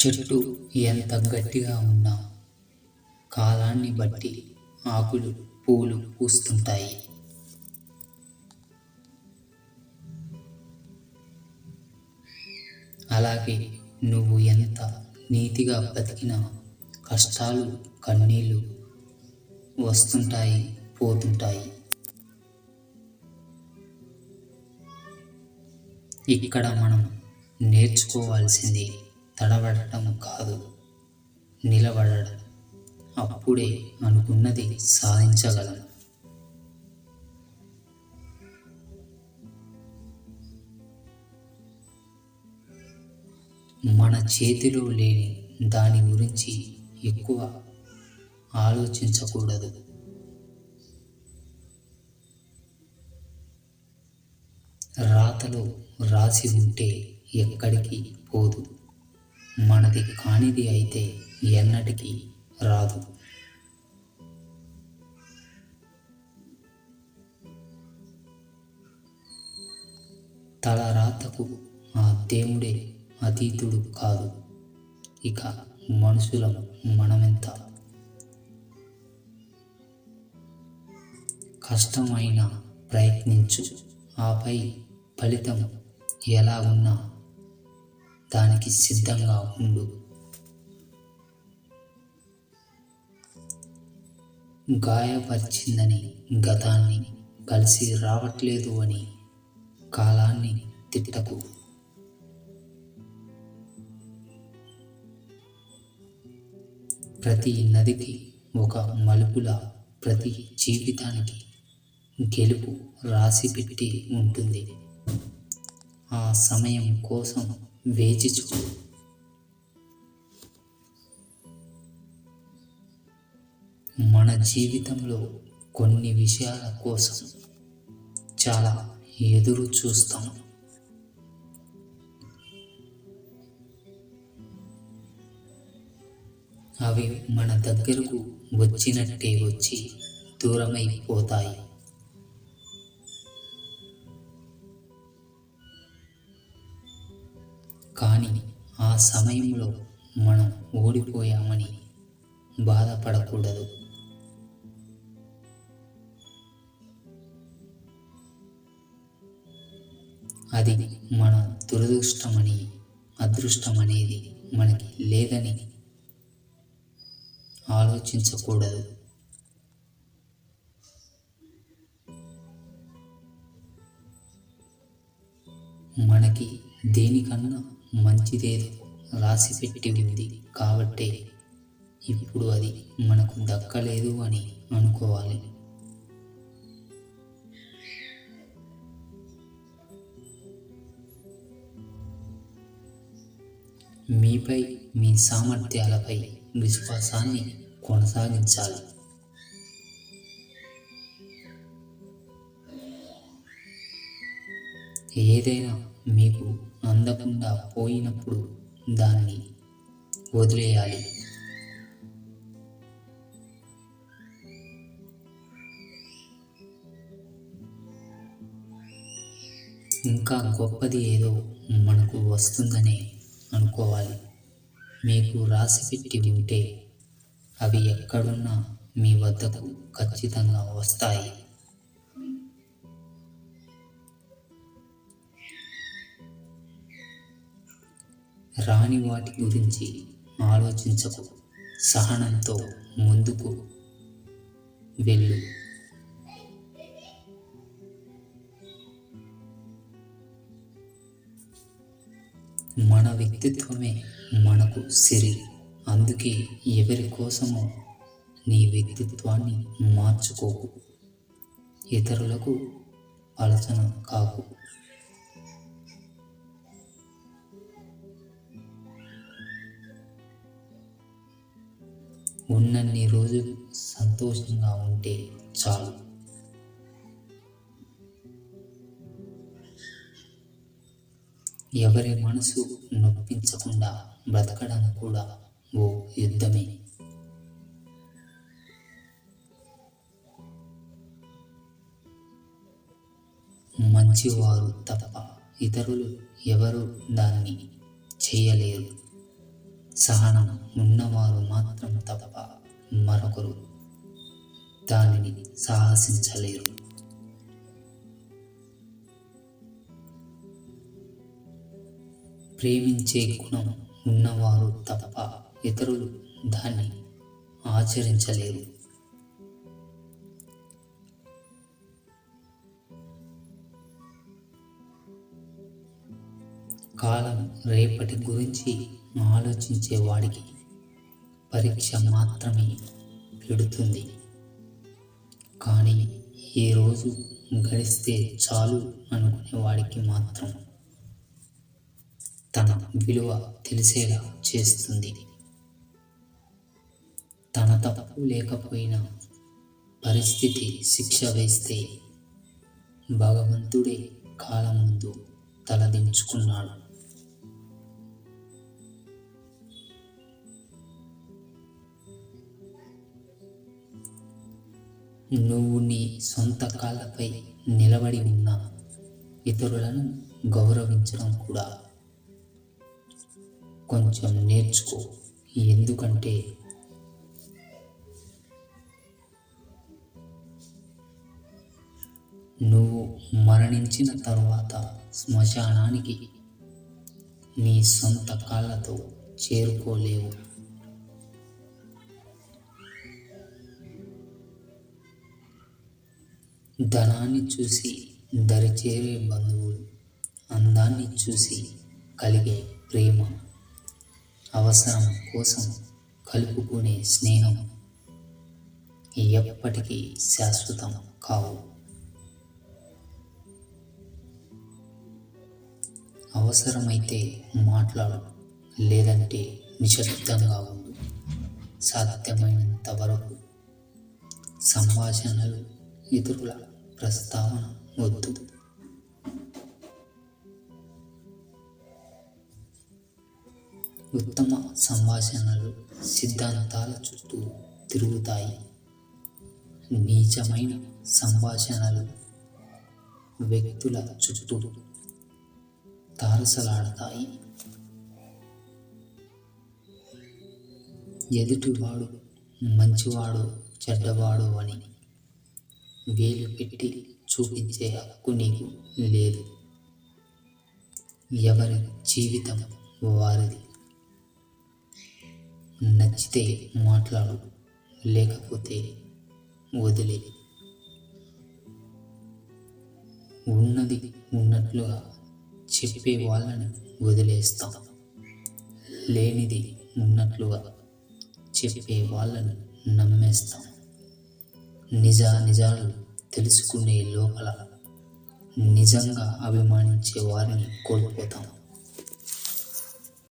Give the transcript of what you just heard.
చెట్టు ఎంత గట్టిగా ఉన్నా కాలాన్ని బట్టి ఆకులు పూలు పూస్తుంటాయి. అలాగే నువ్వు ఎంత నీతిగా బతికినా కష్టాలు కన్నీళ్ళు వస్తుంటాయి, పోతుంటాయి. ఇక్కడ మనం నేర్చుకోవాల్సింది తడబడటం కాదు, నిలబడడం. అప్పుడే అనుకున్నది సాధించగలం. మన చేతిలో లేని దాని గురించి ఎక్కువ ఆలోచించకూడదు. రాతలో రాసి ఉంటే ఎక్కడికి పోదు. మనది కానిది అయితే ఎన్నటికీ రాదు. తలరాతకు ఆ దేవుడే అతీతుడు కాదు. ఇక మనుషులం మనమెంత. కష్టమైనా ప్రయత్నించు, ఆపై ఫలితం ఎలా ఉన్నా దానికి సిద్ధంగా ఉండు. గాయపరిచిందని గతాన్ని కలిసి రావట్లేదు అని కాలాన్ని తిట్టకు. ప్రతి నదికి ఒక మలుపులా ప్రతి జీవితానికి గెలుపు రాసిపెట్టి ఉంటుంది. ఆ సమయం కోసం వేచి చూడు. మన జీవితంలో కొన్ని విషయాల కోసం చాలా ఎదురు చూస్తాం. అవి మన దగ్గరకు వచ్చినట్టే వచ్చి దూరమైపోతాయి. కానీ ఆ సమయంలో మనం ఓడిపోయామని బాధపడకూడదు. అది మన దురదృష్టమని, అదృష్టమనేది మనకి లేదని ఆలోచించకూడదు. మనకి దేనికన్నా మంచిదేదో రాసిపెట్టి ఉంది కాబట్టే ఇప్పుడు అది మనకు దక్కలేదు అని అనుకోవాలి. మీపై, మీ సామర్థ్యాలపై విశ్వాసాన్ని కొనసాగించాలి. ఏదైనా మీకు అందకుండా పోయినప్పుడు దాన్ని వదిలేయాలి. ఇంకా గొప్పది ఏదో మనకు వస్తుందనే అనుకోవాలి. మీకు రాసిపెట్టి ఉంటే అవి ఎక్కడున్నా మీ వద్దకు ఖచ్చితంగా వస్తాయి. రాని వాటి గురించి ఆలోచించకు, సహనంతో ముందుకు వెళ్ళు. మన వ్యక్తిత్వమే మనకు సిరి. అందుకే ఎవరి కోసమో నీ వ్యక్తిత్వాన్ని మార్చుకోకు, ఇతరులకు ఆలోచన కాకు. ఉన్నన్ని రోజులు సంతోషంగా ఉంటే చాలు. ఎవరి మనసు నొప్పించకుండా బ్రతకడం కూడా ఓ యుద్ధమే. మంచివారు తప్ప ఇతరులు ఎవరు దాన్ని చేయలేరు. సహనం ఉన్నవారు మాత్రం తప్ప మరొకరు దానిని సాహసించలేరు. ప్రేమించే గుణం ఉన్నవారు తప్ప ఇతరులు దాన్ని ఆచరించలేరు. కాలం రేపటి గురించి ఆలోచించే వాడికి పరీక్ష మాత్రమే పెడుతుంది. కానీ ఏ రోజు గడిస్తే చాలు అనుకునే వాడికి మాత్రం తన విలువ తెలిసేలా చేస్తుంది. తన తప్పు లేకపోయినా పరిస్థితి శిక్ష వేస్తే భగవంతుడే కాలం ముందు తలదించుకున్నాడు. నువ్వు నీ సొంత కాళ్ళపై నిలబడి ఉన్న ఇతరులను గౌరవించడం కూడా కొంచెం నేర్చుకో. ఎందుకంటే నువ్వు మరణించిన తరువాత శ్మశానానికి నీ సొంత కాళ్ళతో చేరుకోలేవు. ధనాన్ని చూసి దరిచేరే బంధువులు, అందాన్ని చూసి కలిగే ప్రేమ, అవసరం కోసం కలుపుకునే స్నేహం ఎప్పటికీ శాశ్వతం కావు. అవసరమైతే మాట్లాడు, లేదంటే నిశ్శబ్దంగా ఉండు. సాధ్యమైనంత వరకు సంభాషణలు ఇతరుల ప్రస్తావన వద్దు. ఉత్తమ సంభాషణలు సిద్ధాంతాల చుట్టూ తిరుగుతాయి. నీచమైన సంభాషణలు వ్యక్తుల చుట్టూ తారసలాడతాయి. ఎదుటివాడు మంచివాడో చెడ్డవాడో అని వేలు పెట్టి చూపించే హక్కు నీకు లేదు. ఎవరి జీవితం వారిది. నచ్చితే మాట్లాడు, లేకపోతే వదిలే. ఉన్నది ఉన్నట్లుగా చెప్పే వాళ్ళని వదిలేస్తాం, లేనిది ఉన్నట్లుగా చెప్పే వాళ్ళని నమ్మేస్తాం. నిజాలు తెలుసుకునే లోపల నిజంగా అభిమానించే వారిని కోల్పోతాం.